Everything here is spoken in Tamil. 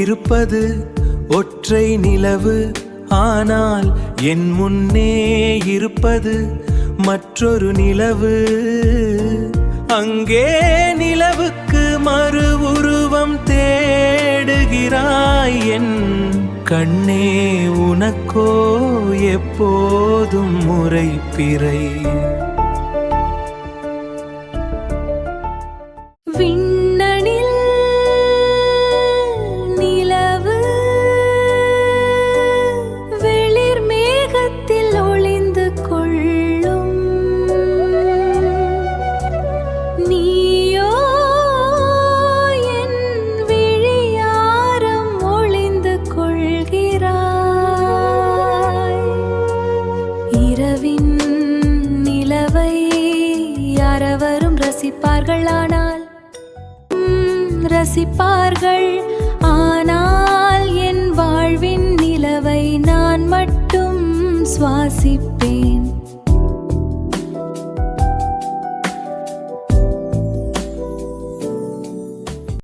இருப்பது ஒற்றை நிலவு, ஆனால் என் முன்னே இருப்பது மற்றொரு நிலவு. அங்கே நிலவுக்கு மறு உருவம் தேடுகிறாய் என் கண்ணே, உனக்கோ எப்போதும் முறைப்பிறை. விண்ணனில் நிலவு வெளிர் மேகத்தில் ஒளிந்து கொள்ளும், நீயோ என் விழியாரம் ஒளிந்து கொள்கிறாய். இரவின் நிலவை யாரவரும் ரசிப்பார்கள், ஆனால் என் வாழ்வின் நிலவை நான் மட்டும் சுவாசிப்பேன்.